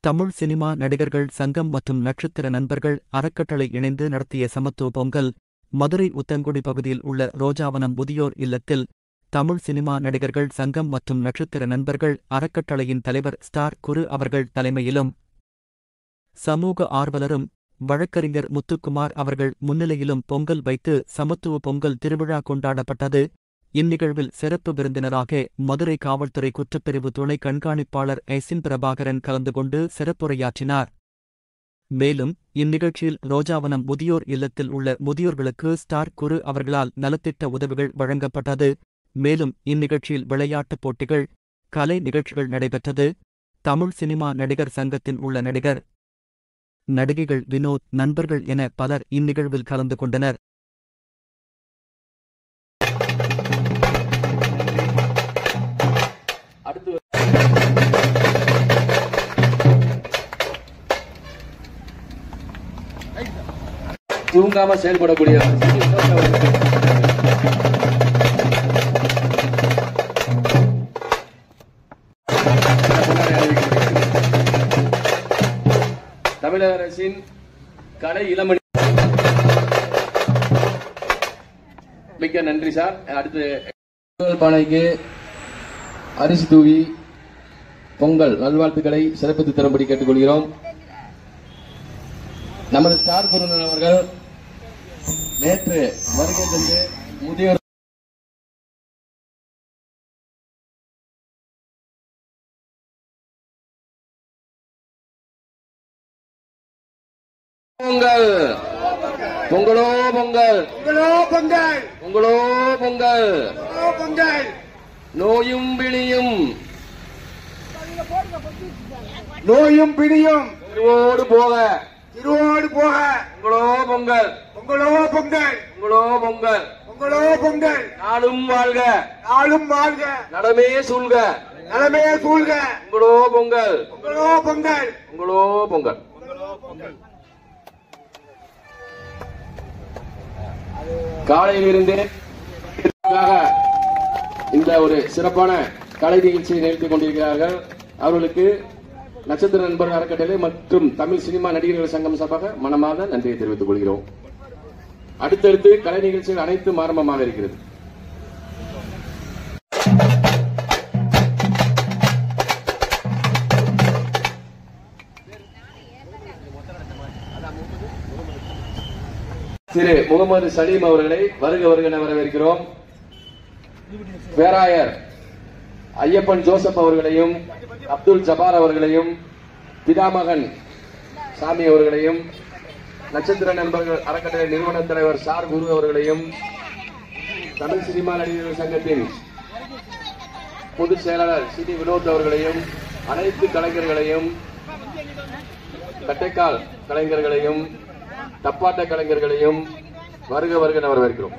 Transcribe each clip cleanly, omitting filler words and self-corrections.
Tamil cinema நடிகர்கள் சங்கம் மற்றும் நட்சத்திர நண்பர்கள் அறக்கட்டளை இணைந்து நடத்திய சமத்துவ பொங்கல் மதுரை உத்தங்குடி பகுதியில் உள்ள ரோஜாவனம் முதியோர் இல்லத்தில் தமிழ் சினிமா நடிகர்கள் சங்கம் மற்றும் நட்சத்திர நண்பர்கள் அறக்கட்டளையின் தலைவர் ஸ்டார் குரு அவர்கள் தலைமையிலும் சமூக ஆர்வலரும் வழக்கறிஞர் முத்துக்குமார் அவர்கள் முன்னிலையிலும் பொங்கல் வைத்து சமத்துவ பொங்கல் திருவிழா கொண்டாடப்பட்டது. இந்நிகழ்வில் சிறப்பு விருந்தினராக மதுரை காவல்துறை குற்றப்பிரிவு துணை கண்காணிப்பாளர் எஸ்இன் பிரபாகரன் கலந்து கொண்டு சிறப்புரையாற்றினார். மேலும் இந்நிகழ்ச்சியில் ரோஜாவனம் முதியோர் இல்லத்தில் உள்ள முதியோர்களுக்கு ஸ்டார் குரு அவர்களால் நலத்திட்ட உதவிகள் வழங்கப்பட்டது. மேலும் இந்நிகழ்ச்சியில் விளையாட்டுப் போட்டிகள், கலை நிகழ்ச்சிகள் நடைபெற்றது. தமிழ் சினிமா நடிகர் சங்கத்தில் உள்ள நடிகர், நடிகைகள், வினோத், நண்பர்கள் என பலர் இந்நிகழ்வில் கலந்து கொண்டனர். தூங்காம செயல்படக்கூடிய தமிழக அரசின் கலை இளமணி. மிக்க நன்றி சார். அடுத்து பானைக்கு அரிசி தூவி பொங்கல் நல்வாழ்த்துக்களை சிறப்பித்து தரும்படி கேட்டுக்கொள்கிறோம். நமது ஸ்டார் குருநன் அவர்கள் நேற்று வருகை தந்து முதியோர் பொங்கல் பொங்கலோ பொங்கல் பொங்கலோ பொங்கல் பொங்கலோ பொங்கல் பொங்கல் நோயும் பிணியும் நோயும் பிணியும் திருவோடு போக திருவோடு போக பொங்கலோ பொங்கல் பொங்கலோ பொங்கல் பொங்கலோ பொங்கல் பொங்கலோ பொங்கல் நாளும் வாழ்க நாளும் வாழ்க நடமே சூழ்க நலமே சூழ்க பொங்கலோ பொங்கல் பொங்கலோ பொங்கல் பொங்கலோ பொங்கல். காலையிலிருந்தே இந்த ஒரு சிறப்பான கலை நிகழ்ச்சியை நிகழ்த்திக் கொண்டிருக்கிறார்கள். அவர்களுக்கு நட்சத்திர நண்பர் அறக்கட்டளை மற்றும் தமிழ் சினிமா நடிகர்கள் சங்கம் சார்பாக மனமார்ந்த நன்றியை தெரிவித்துக் கொள்கிறோம். அடுத்தடுத்து கலை நிகழ்ச்சிகள் அனைத்தும் ஆரம்பமாக இருக்கிறது. திரு முகமது சலீம் அவர்களை வருக வருக என வரவேற்கிறோம். பேராயர் ஐயப்பன் ஜோசப் அவர்களையும், அப்துல் ஜபார் அவர்களையும், பிதாமகன் சாமி அவர்களையும், நட்சத்திர நண்பர்கள் அறக்கட்டளை நிறுவன தலைவர் ஸ்டார் குரு அவர்களையும், தமிழ் சினிமா நடிகர்கள் சங்கத்தின் பொதுச் செயலாளர் சி டி வினோத் அவர்களையும், அனைத்து கலைஞர்களையும், கட்டைக்கால் கலைஞர்களையும், தப்பாட்ட கலைஞர்களையும் வருக வருக என வரவேற்கிறோம்.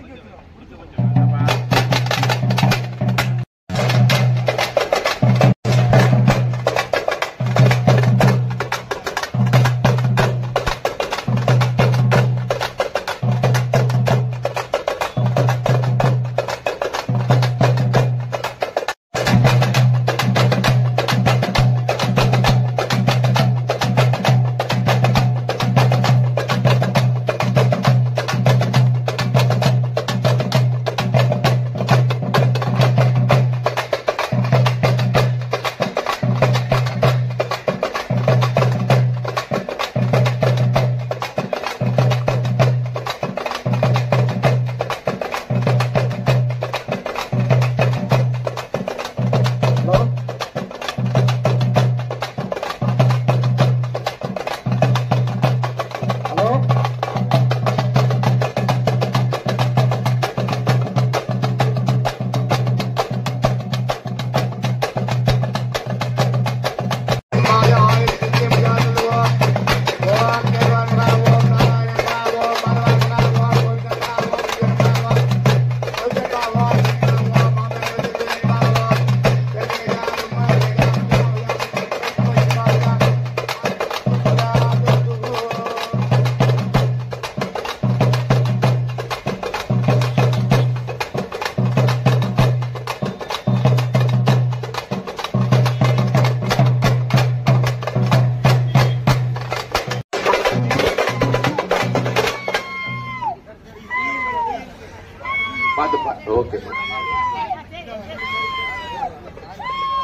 ஓகே.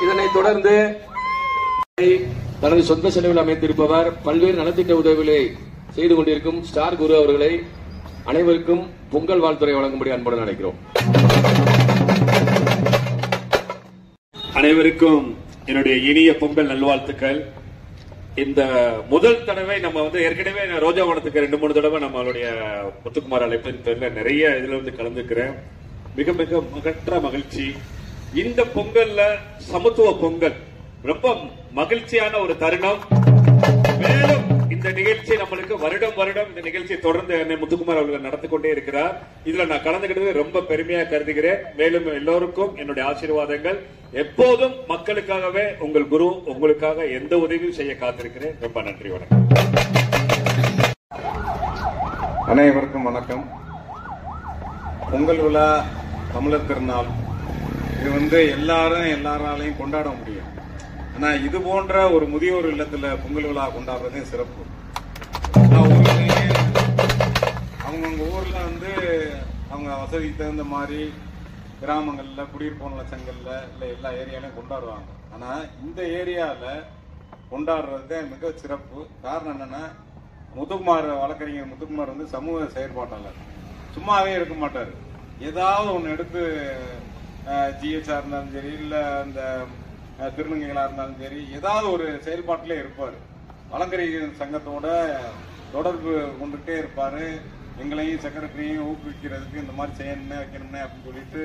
இதனைத் தொடர்ந்து தனது சொந்த செலவில் அமைத்திருப்பவர் பல்வேறு நலத்திட்ட உதவிகளை செய்து கொண்டிருக்கும் ஸ்டார் குரு அவர்களை அனைவருக்கும் பொங்கல் வாழ்த்துறை வழங்கும்படி அன்புடன் அழைக்கிறோம். அனைவருக்கும் என்னுடைய இனிய பொங்கல் நல்வாழ்த்துக்கள். இந்த முதல் தடவை நம்ம ஏற்கனவே ரோஜாவனத்துக்கு 2-3 தடவை நம்மளுடைய முத்துக்குமார் அழைப்பின் பேர்ல நிறைய இதுல கலந்துக்கிறேன். மிக மிக மகற்ற மகிழ்ச்சி. இந்த பொங்கல்ல சமத்துவ பொங்கல் ரொம்ப மகிழ்ச்சியான ஒரு தருணம். மேலும் இந்த நிகழ்ச்சி நம்மளுக்கு வருடம் வருடம் இந்த நிகழ்ச்சியை தொடர்ந்து என்னை முத்துக்குமார் அவர்கள் நடத்தி கொண்டே இருக்கிறார். இதுல நான் கலந்துக்கிட்டது ரொம்ப பெருமையா கருதுகிறேன். மேலும் எல்லோருக்கும் என்னுடைய ஆசீர்வாதங்கள். எப்போதும் மக்களுக்காகவே உங்கள் குரு உங்களுக்காக எந்த உதவியும் செய்ய காத்திருக்கிறேன். ரொம்ப நன்றி, வணக்கம். அனைவருக்கும் வணக்கம். பொங்கல் விழா தமிழர் திருநாள். இது எல்லாராலையும் கொண்டாட முடியும். ஆனா இது போன்ற ஒரு முதியோர் இல்லத்துல பொங்கல் விழா கொண்டாடுறதே சிறப்பு. அவங்கவுங்க ஊர்ல அவங்க வசதிக்கு தகுந்த மாதிரி கிராமங்கள்ல குடியிருப்போம் லட்சங்கள்ல இல்ல எல்லா ஏரியாலையும் கொண்டாடுவாங்க. ஆனா இந்த ஏரியால கொண்டாடுறது மிக சிறப்பு. காரணம் என்னன்னா, முத்துக்குமார் வழக்கறிஞர் முத்துக்குமார் சமூக செயற்பாட்டாளர். சும்மாவே இருக்க மாட்டாரு. ஏதாவது ஒன்று எடுத்து ஜிஹெச்சா இருந்தாலும் சரி, இல்ல அந்த திருநங்கைகளா இருந்தாலும் சரி, ஏதாவது ஒரு செயல்பாட்டிலே இருப்பாரு. வழக்கறிஞர் சங்கத்தோட தொடர்பு கொண்டுட்டே இருப்பாரு. எங்களையும் செக்ரட்டரியையும் ஊக்குவிக்கிறதுக்கு இந்த மாதிரி செய்யணும்னே வைக்கணும்னே அப்படின்னு சொல்லிட்டு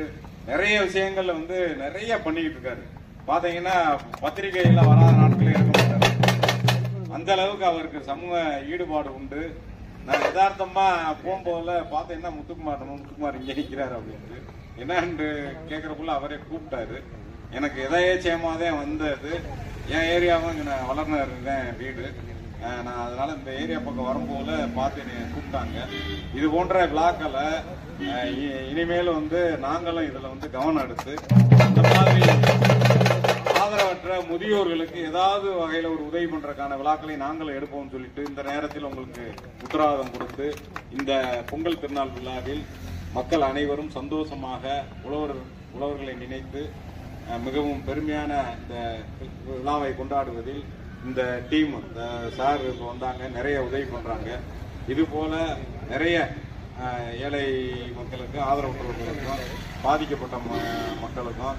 நிறைய விஷயங்கள்ல நிறைய பண்ணிக்கிட்டு இருக்காரு. பாத்தீங்கன்னா பத்திரிகைகள்ல வராத நாட்களே இருக்க மாட்டாரு. அந்த அளவுக்கு அவருக்கு சமூக ஈடுபாடு உண்டு. நான் யதார்த்தமா போகும்போதுல பார்த்தேன்னா முத்துக்குமார் இங்க நிற்கிறாரு அப்படின்ட்டு என்னன்னு கேட்கறக்குள்ள அவரே கூப்பிட்டாரு. எனக்கு எதேச்சயமாதே வந்தது. என் ஏரியாவும் வளர்னர் வீடு. நான் அதனால இந்த ஏரியா பக்கம் வரும்போது பார்த்து என்னை கூப்பிட்டாங்க. இது போன்ற விழாக்களை இனிமேலும் நாங்களும் இதுல கவனம் எடுத்து இந்த மாதிரி ஆதரவற்ற முதியோர்களுக்கு ஏதாவது வகையில ஒரு உதவி பண்றதுக்கான விழாக்களை நாங்களும் எடுப்போம் சொல்லிட்டு இந்த நேரத்தில் உங்களுக்கு உத்தரவாதம் கொடுத்து இந்த பொங்கல் திருநாள் விழாவில் மக்கள் அனைவரும் சந்தோஷமாக உழவர்களை நினைத்து மிகவும் பெருமையான இந்த விழாவை கொண்டாடுவதில் இந்த டீம் சார் வந்தாங்க, நிறைய உதவி பண்றாங்க. இது போல நிறைய ஏழை மக்களுக்கும் ஆதரவற்றவர்களுக்கும் பாதிக்கப்பட்ட மக்களுக்கும்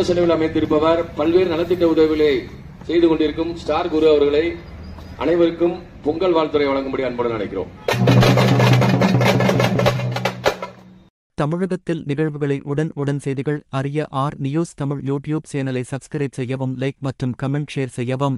செலவில் அமைத்திருப்பவர் பல்வேறு நலத்திட்ட உதவிகளை செய்து கொண்டிருக்கும் ஸ்டார் குரு அவர்களை அனைவருக்கும் பொங்கல் வாழ்த்துறை வழங்கும்படி அன்புடன் அழைக்கிறோம். தமிழகத்தில் நிகழ்வுகளை உடன் செய்திகள் அறிய R News தமிழ் யூடியூப் சேனலை சப்ஸ்கிரைப் செய்யவும், லைக் மற்றும் கமெண்ட் ஷேர் செய்யவும்.